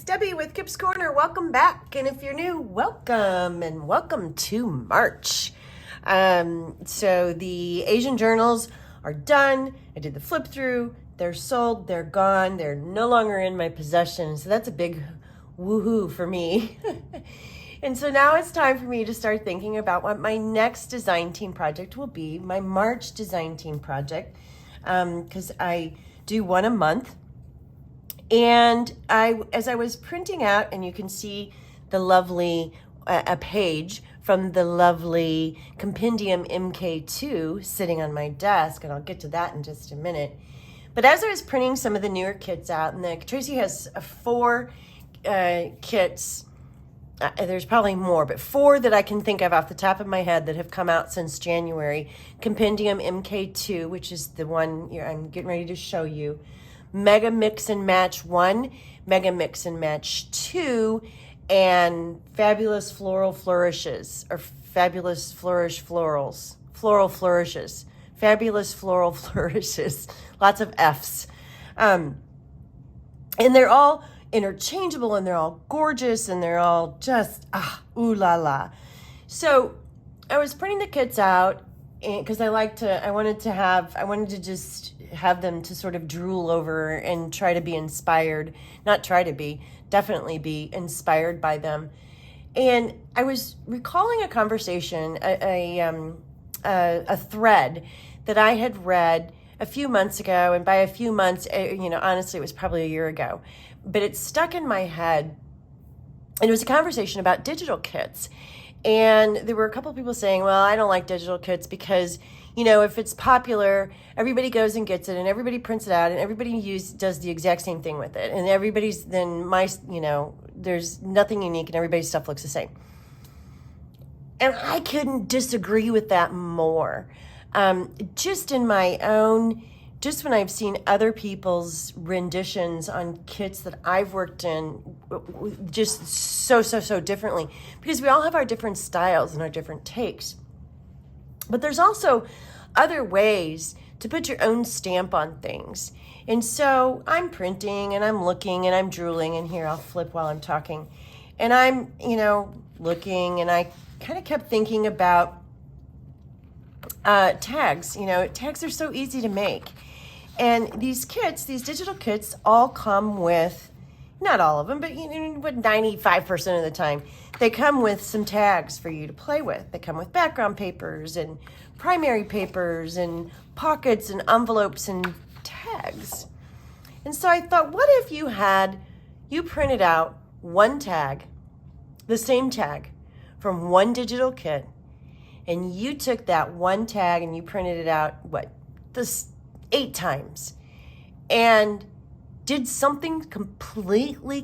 Debbie with Kip's Corner. Welcome back. And if you're new, welcome and welcome to March. So the Asian journals are done. I did the flip through. They're sold. They're gone. They're no longer in my possession. So that's a big woohoo for me. And so now it's time for me to start thinking about what my next design team project will be, my March design team project, because I do one a month. And as I was printing out, and you can see the lovely a page from the lovely Compendium MK2 sitting on my desk, and I'll get to that in just a minute. But as I was printing some of the newer kits out, and Tracy has 4 kits, there's probably more, but 4 that I can think of off the top of my head that have come out since January. Compendium MK2, which is the one I'm getting ready to show you. Mega Mix and Match 1, Mega Mix and Match 2, and Fabulous Floral Flourishes, or Fabulous Flourish Florals, Floral Flourishes, Fabulous Floral Flourishes, lots of F's. And they're all interchangeable, and they're all gorgeous, and they're all just, ooh la la. So I was printing the kits out, because I wanted to just have them to sort of drool over and try to be inspired, definitely be inspired by them. And I was recalling a conversation, a thread that I had read a few months ago, and by a few months, honestly, it was probably a year ago, but it stuck in my head. And it was a conversation about digital kits. And there were a couple of people saying, well, I don't like digital kits because, if it's popular, everybody goes and gets it, and everybody prints it out, and everybody does the exact same thing with it. And there's nothing unique, and everybody's stuff looks the same. And I couldn't disagree with that more. Just when I've seen other people's renditions on kits that I've worked in, just so differently, because we all have our different styles and our different takes. But there's also other ways to put your own stamp on things. And so I'm printing, and I'm looking, and I'm drooling, and here I'll flip while I'm talking. And I'm, looking, and I kind of kept thinking about tags. Tags are so easy to make. And these digital kits all come with, not all of them, but 95% of the time, they come with some tags for you to play with. They come with background papers and primary papers and pockets and envelopes and tags. And so I thought, what if you printed out one tag, the same tag from one digital kit, and you took that one tag and you printed it out, 8 times, and did something completely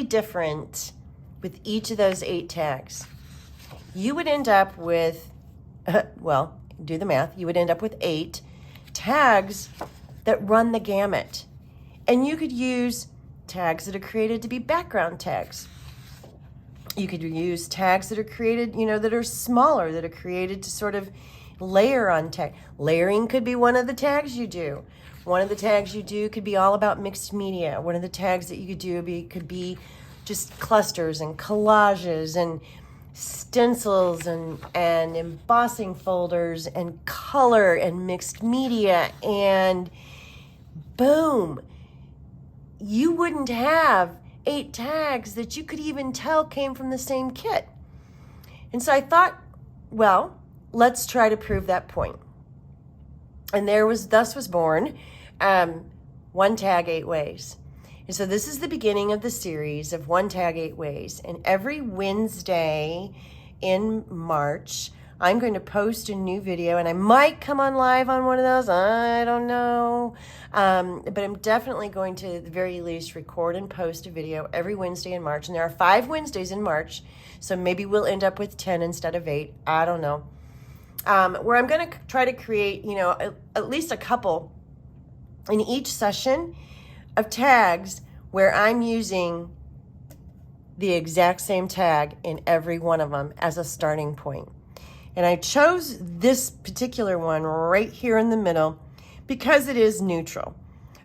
different with each of those 8 tags. You would end up with, do the math, you would end up with 8 tags that run the gamut. And you could use tags that are created to be background tags. You could use tags that are created, that are smaller, that are created to sort of layer on tag. Layering could be one of the tags you do. One of the tags you do could be all about mixed media. One of the tags that you could do could be just clusters and collages and stencils and embossing folders and color and mixed media, and boom, you wouldn't have 8 tags that you could even tell came from the same kit. And so I thought, well, let's try to prove that point. And thus was born One Tag 8 Ways. And so this is the beginning of the series of One Tag 8 Ways. And every Wednesday in March, I'm going to post a new video, and I might come on live on one of those. I don't know. But I'm definitely going to, at the very least, record and post a video every Wednesday in March. And there are 5 Wednesdays in March, so maybe we'll end up with 10 instead of 8. I don't know. Where I'm going to try to create, at least a couple in each session of tags where I'm using the exact same tag in every one of them as a starting point. And I chose this particular one right here in the middle because it is neutral.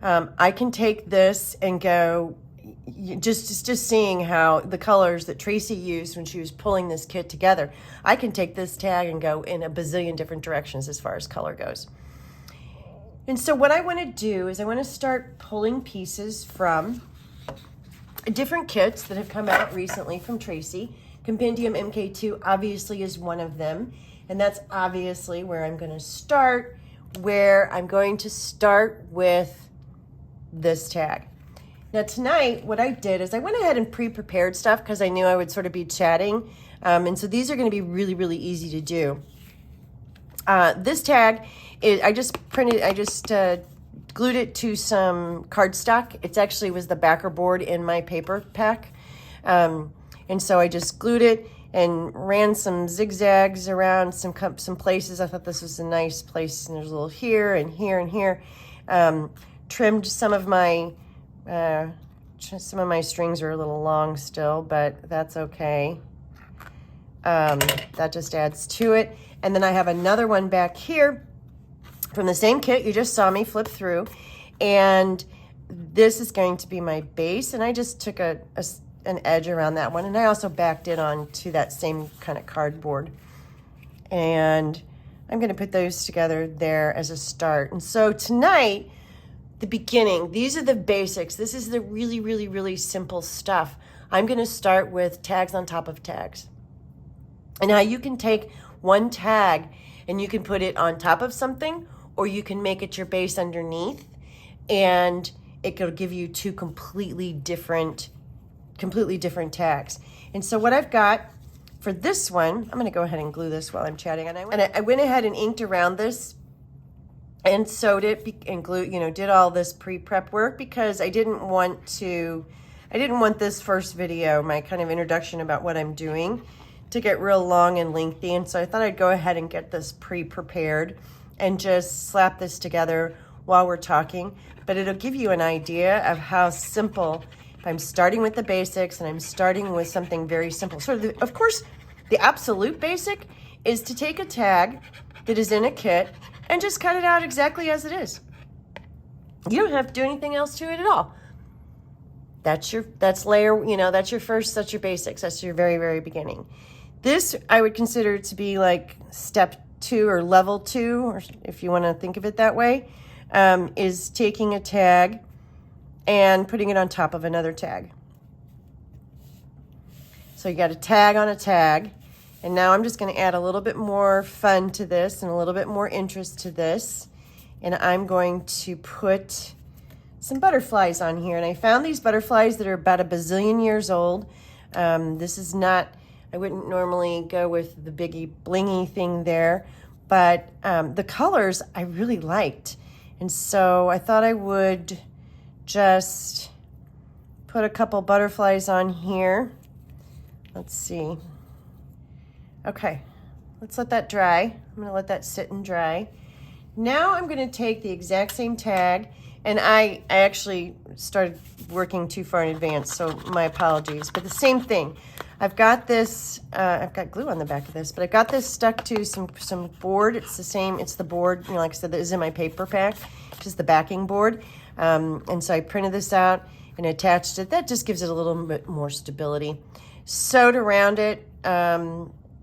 I can take this and go, just seeing how the colors that Tracy used when she was pulling this kit together, I can take this tag and go in a bazillion different directions as far as color goes. And so what I want to do is I want to start pulling pieces from different kits that have come out recently from Tracy. Compendium MK2 obviously is one of them, and that's obviously where I'm going to start, where I'm going to start with this tag. Now tonight, what I did is I went ahead and pre-prepared stuff because I knew I would sort of be chatting. And so these are going to be really, really easy to do. This tag, I just glued it to some cardstock. It actually was the backer board in my paper pack. And so I just glued it and ran some zigzags around some places. I thought this was a nice place, and there's a little here and here and here. Trimmed some of my strings are a little long still, but that's okay. That just adds to it. And then I have another one back here from the same kit you just saw me flip through. And this is going to be my base. And I just took an edge around that one. And I also backed it onto that same kind of cardboard. And I'm going to put those together there as a start. And so tonight, the beginning, these are the basics. This is the really, really, really simple stuff. I'm going to start with tags on top of tags. And now you can take one tag and you can put it on top of something, or you can make it your base underneath, and it will give you two completely different tags. And so what I've got for this one, I'm going to go ahead and glue this while I'm chatting. And I went ahead and inked around this and sewed it and glued, did all this pre-prep work because I didn't want this first video, my kind of introduction about what I'm doing, to get real long and lengthy. And so I thought I'd go ahead and get this pre-prepared and just slap this together while we're talking. But it'll give you an idea of how simple, if I'm starting with the basics and I'm starting with something very simple. So of course, the absolute basic is to take a tag that is in a kit and just cut it out exactly as it is. You don't have to do anything else to it at all. That's your basics. That's your very, very beginning. This I would consider to be like step 2 or level 2, or if you want to think of it that way, is taking a tag and putting it on top of another tag. So you got a tag on a tag. And now I'm just going to add a little bit more fun to this and a little bit more interest to this. And I'm going to put some butterflies on here. And I found these butterflies that are about a bazillion years old. This is not, I wouldn't normally go with the biggie blingy thing there, but the colors I really liked. And so I thought I would just put a couple butterflies on here. Let's see. Okay, let's let that dry. I'm going to let that sit and dry. Now I'm going to take the exact same tag, and I actually started working too far in advance, so my apologies. But the same thing. I've got this, I've got glue on the back of this, but I've got this stuck to some board. It's the same, it's the board, like I said, that is in my paper pack, just the backing board. And so I printed this out and attached it. That just gives it a little bit more stability. Sewed around it,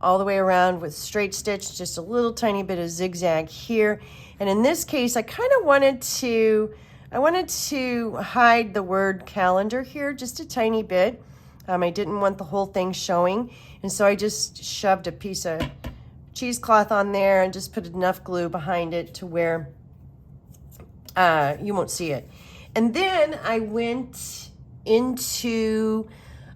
all the way around with straight stitch, just a little tiny bit of zigzag here. And in this case, I kind of wanted to hide the word calendar here just a tiny bit. I didn't want the whole thing showing. And so I just shoved a piece of cheesecloth on there and just put enough glue behind it to where you won't see it. And then I went into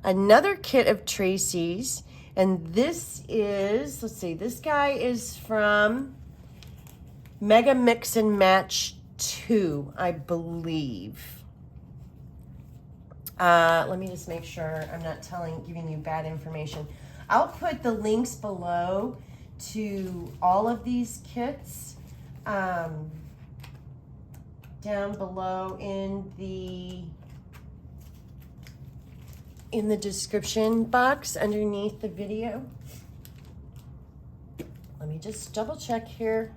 another kit of Tracy's. And this is, let's see, this guy is from Mega Mix and Match 2, I believe. Let me just make sure I'm not giving you bad information. I'll put the links below to all of these kits down below in the description box underneath the video. Let me just double check here.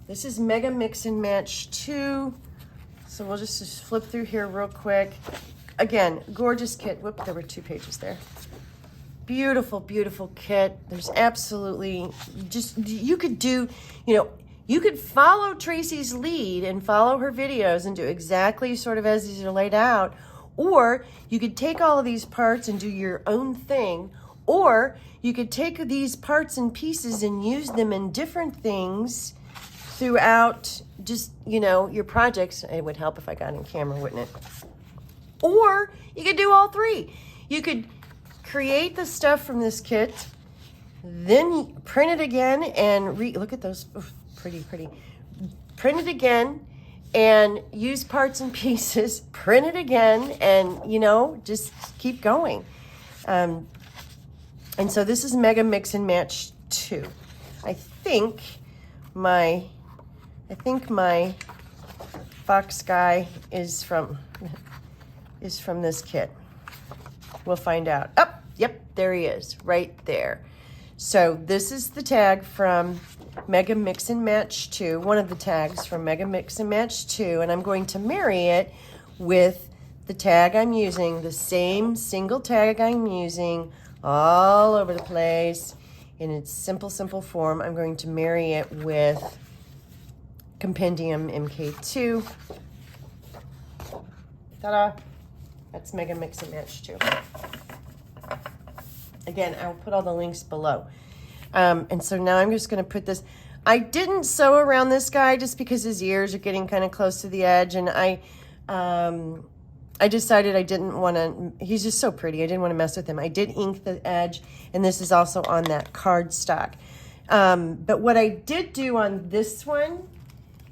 This is Mega Mix and Match 2. So we'll just flip through here real quick. Again, gorgeous kit. Whoop, there were 2 pages there. Beautiful, beautiful kit. There's absolutely just, you could do, you know, you could follow Tracy's lead and follow her videos and do exactly sort of as these are laid out. Or you could take all of these parts and do your own thing. Or you could take these parts and pieces and use them in different things throughout just, you know, your projects. It would help if I got in camera, wouldn't it? Or you could do all 3. You could create the stuff from this kit, then print it again and look at those. Oof, pretty. Print it again and use parts and pieces, print it again, and, you know, just keep going. And so this is Mega Mix and Match 2. I think my Fox guy is from this kit. We'll find out. Oh, yep, there he is, right there. So this is the tag from Mega Mix and Match 2, one of the tags from Mega Mix and Match 2, and I'm going to marry it with the tag I'm using, the same single tag I'm using all over the place in its simple form. I'm going to marry it with Compendium MK2. Ta-da! That's Mega Mix and Match 2. Again, I'll put all the links below. And so now I'm just going to put this. I didn't sew around this guy just because his ears are getting kind of close to the edge, and I decided I didn't want to. He's just so pretty. I didn't want to mess with him. I did ink the edge, and this is also on that cardstock. But what I did do on this one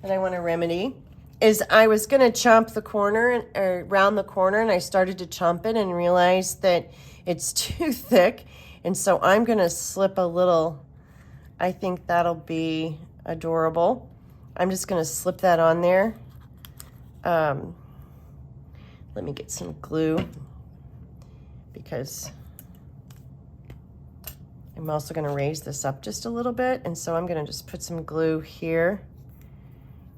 that I want to remedy is I was going to chomp the corner or round the corner, and I started to chomp it and realized that it's too thick, and so I'm going to slip a little. I think that'll be adorable. I'm just going to slip that on there. Let me get some glue because I'm also going to raise this up just a little bit, and so I'm going to just put some glue here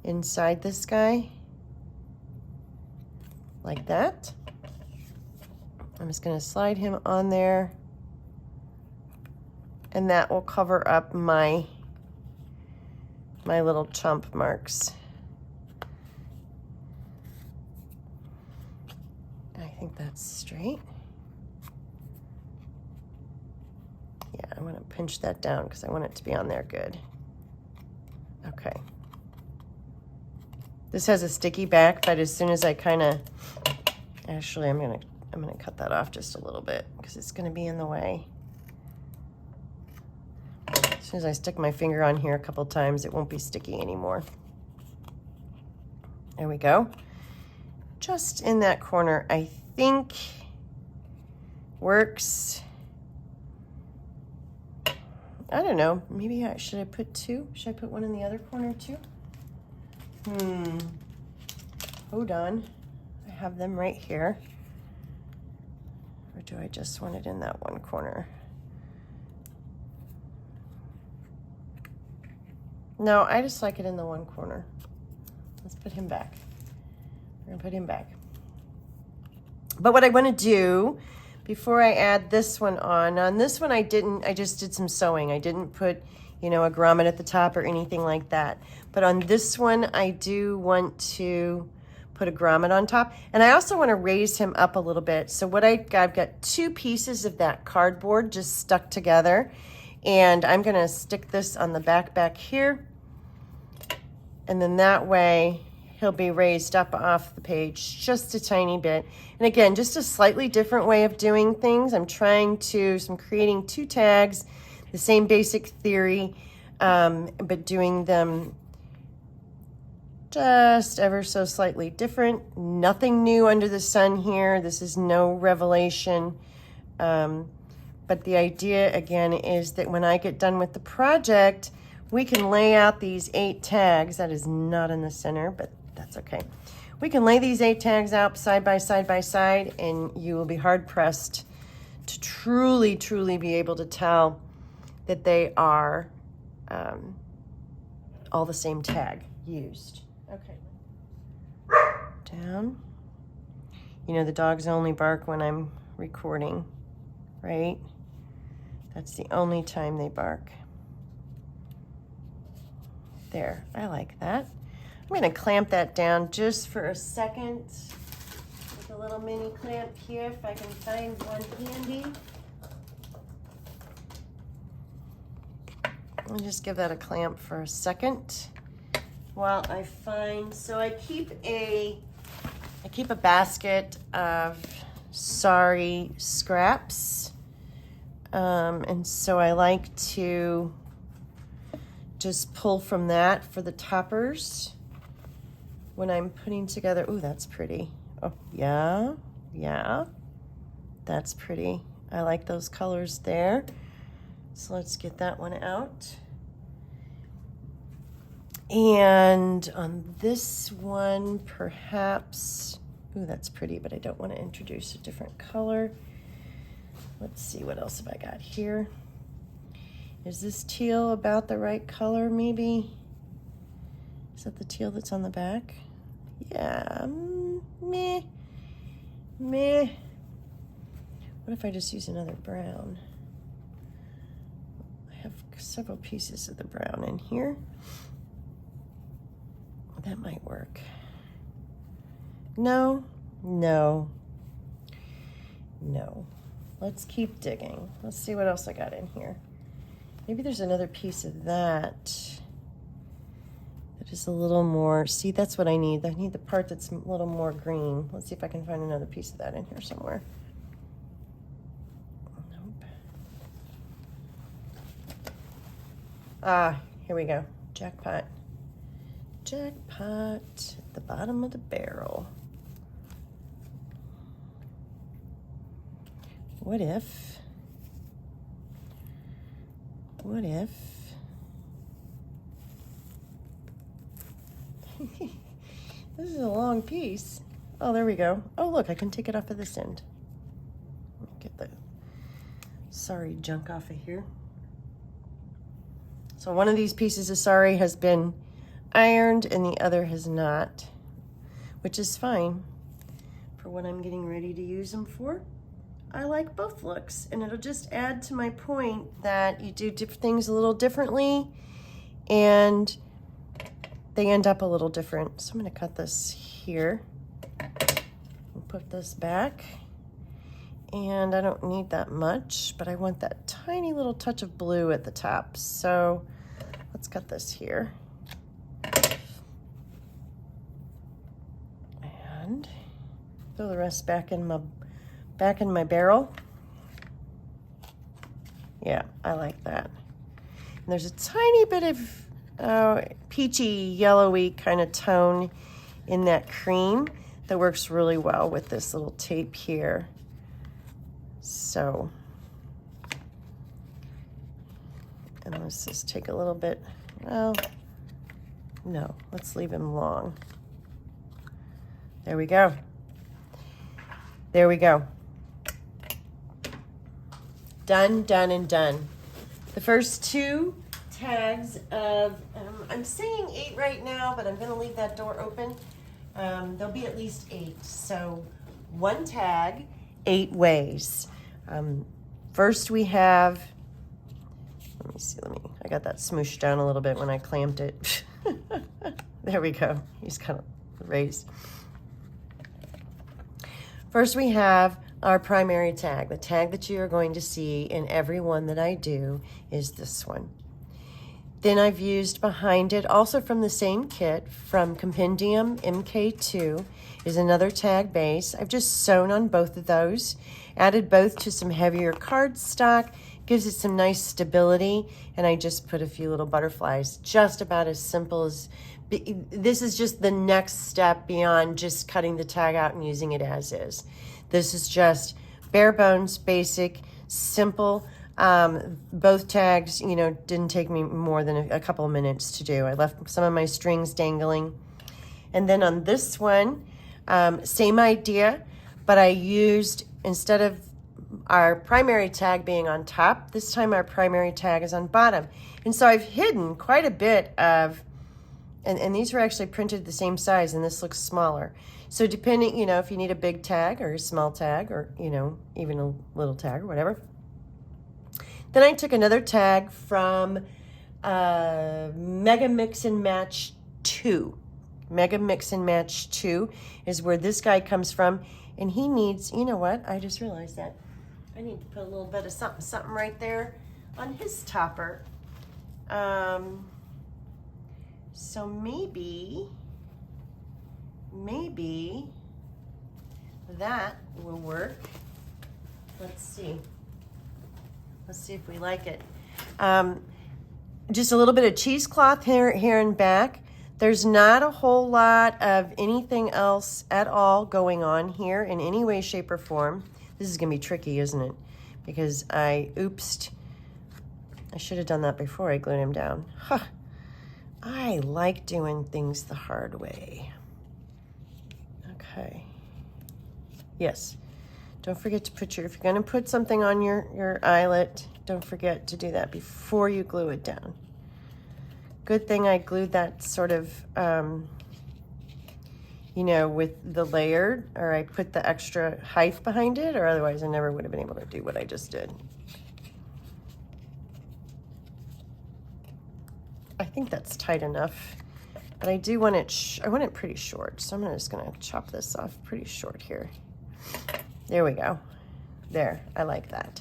inside this guy like that. I'm just going to slide him on there, and that will cover up my little chomp marks. I think that's straight. Yeah, I'm going to pinch that down because I want it to be on there good. Okay. This has a sticky back, but as soon as I kind of, actually I'm gonna cut that off just a little bit because it's gonna be in the way. As soon as I stick my finger on here a couple times, it won't be sticky anymore. There we go. Just in that corner, I think works. I don't know, maybe should I put 2? Should I put one in the other corner too? Hold on. I have them right here. Or do I just want it in that one corner? No, I just like it in the one corner. Let's put him back. We're gonna put him back. But what I want to do before I add this one on this one I just did some sewing. I didn't put, you know, a grommet at the top or anything like that. But on this one, I do want to put a grommet on top. And I also want to raise him up a little bit. So what I've got 2 pieces of that cardboard just stuck together. And I'm going to stick this on the back here. And then that way, he'll be raised up off the page just a tiny bit. And again, just a slightly different way of doing things. I'm creating 2 tags, the same basic theory, but doing them just ever so slightly different. Nothing new under the sun here. This is no revelation. But the idea, again, is that when I get done with the project, we can lay out these 8 tags. That is not in the center, but that's okay. We can lay these 8 tags out side by side, and you will be hard-pressed to truly be able to tell that they are all the same tag used. Okay. down. You know, the dogs only bark when I'm recording, right? That's the only time they bark. There, I like that. I'm gonna clamp that down just for a second with a little mini clamp here, if I can find one handy. I'll just give that a clamp for a second while I find, so I keep a basket of sorry scraps, and so I like to just pull from that for the toppers when I'm putting together. Ooh, that's pretty. Oh, yeah, that's pretty. I like those colors there. So let's get that one out. And on this one, perhaps, ooh, that's pretty, but I don't want to introduce a different color. Let's see, what else have I got here? Is this teal about the right color, maybe? Is that the teal that's on the back? Yeah, meh. What if I just use another brown? I have several pieces of the brown in here. That might work. No. Let's keep digging. Let's see what else I got in here. Maybe there's another piece of that is a little more, see, that's what I need. I need the part that's a little more green. Let's see if I can find another piece of that in here somewhere. Nope. Ah, here we go. Jackpot. Jackpot at the bottom of the barrel. What if this is a long piece. Oh, there we go. Oh, look, I can take it off of this end. Let me get the sorry junk off of here. So one of these pieces of sorry has been ironed and the other has not, which is fine for what I'm getting ready to use them for. I like both looks, and it'll just add to my point that you do things a little differently and they end up a little different. So I'm going to cut this here and put this back. And I don't need that much, but I want that tiny little touch of blue at the top. So let's cut this here. And throw the rest back in my barrel. Yeah, I like that. And there's a tiny bit of peachy, yellowy kind of tone in that cream that works really well with this little tape here. So, and let's just take a little bit, well, no, let's leave him long. There we go. There we go. Done, done, and done. The first two tags of, I'm saying 8 right now, but I'm going to leave that door open. There'll be at least 8. So 1 tag, 8 ways. First we have, let me see, I got that smooshed down a little bit when I clamped it. There we go. He's kind of raised. First we have our primary tag. The tag that you are going to see in every one that I do is this one. Then I've used behind it, also from the same kit, from Compendium MK2, is another tag base. I've just sewn on both of those, added both to some heavier cardstock, gives it some nice stability, and I just put a few little butterflies, just about as simple as, this is just the next step beyond just cutting the tag out and using it as is. This is just bare bones, basic, simple. Both tags, you know, didn't take me more than a couple of minutes to do. I left some of my strings dangling. And then on this one, same idea, but I used, instead of our primary tag being on top, this time our primary tag is on bottom. And so I've hidden quite a bit of and these were actually printed the same size, and this looks smaller. So depending, if you need a big tag or a small tag or, even a little tag or whatever. Then I took another tag from Mega Mix and Match 2. Mega Mix and Match 2 is where this guy comes from. And he needs, you know what? I just realized that. I need to put a little bit of something right there on his topper. So maybe that will work. Let's see. Let's see if we like it. Just a little bit of cheesecloth here and back. There's not a whole lot of anything else at all going on here in any way, shape, or form. This is going to be tricky, isn't it? Because I should have done that before I glued him down. Huh. I like doing things the hard way. Okay. Yes. Don't forget to put if you're going to put something on your eyelet, don't forget to do that before you glue it down. Good thing I glued that sort of, with the layer, or I put the extra height behind it, or otherwise I never would have been able to do what I just did. I think that's tight enough, but I do want it, I want it pretty short, so I'm just gonna chop this off pretty short here. There we go. There, I like that.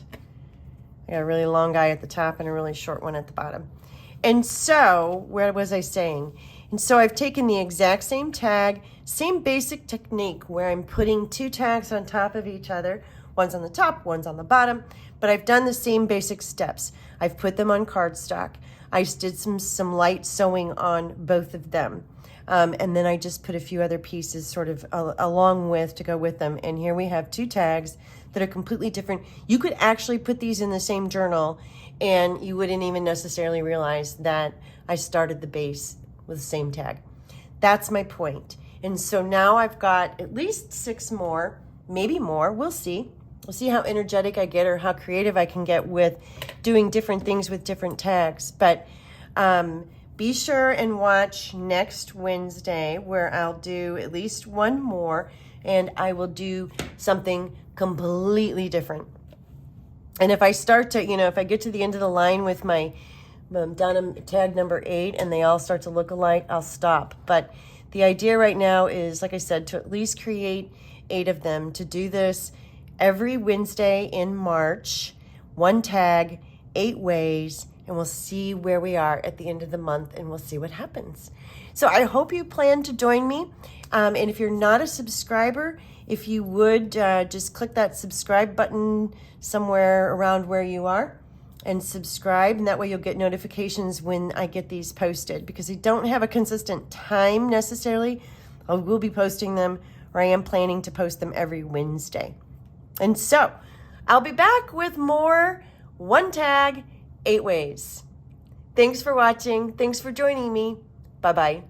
I got a really long guy at the top and a really short one at the bottom. And so, where was I saying? And so I've taken the exact same tag, same basic technique where I'm putting 2 tags on top of each other. One's on the top, one's on the bottom, but I've done the same basic steps. I've put them on cardstock. I did some light sewing on both of them. And then I just put a few other pieces sort of along with to go with them. And here we have 2 tags that are completely different. You could actually put these in the same journal and you wouldn't even necessarily realize that I started the base with the same tag. That's my point. And so now I've got at least 6 more, maybe more, we'll see. We'll see how energetic I get or how creative I can get with doing different things with different tags. But be sure and watch next Wednesday where I'll do at least 1 more and I will do something completely different. And if I start to, if I get to the end of the line with my down tag number 8 and they all start to look alike, I'll stop. But the idea right now is, like I said, to at least create 8 of them, to do this every Wednesday in March, 1 tag, 8 ways, and we'll see where we are at the end of the month and we'll see what happens. So I hope you plan to join me. And if you're not a subscriber, if you would just click that subscribe button somewhere around where you are and subscribe, and that way you'll get notifications when I get these posted, because I don't have a consistent time necessarily. I will be posting them, or I am planning to post them every Wednesday. And so I'll be back with more 1 tag, 8 ways. Thanks for watching. Thanks for joining me. Bye-bye.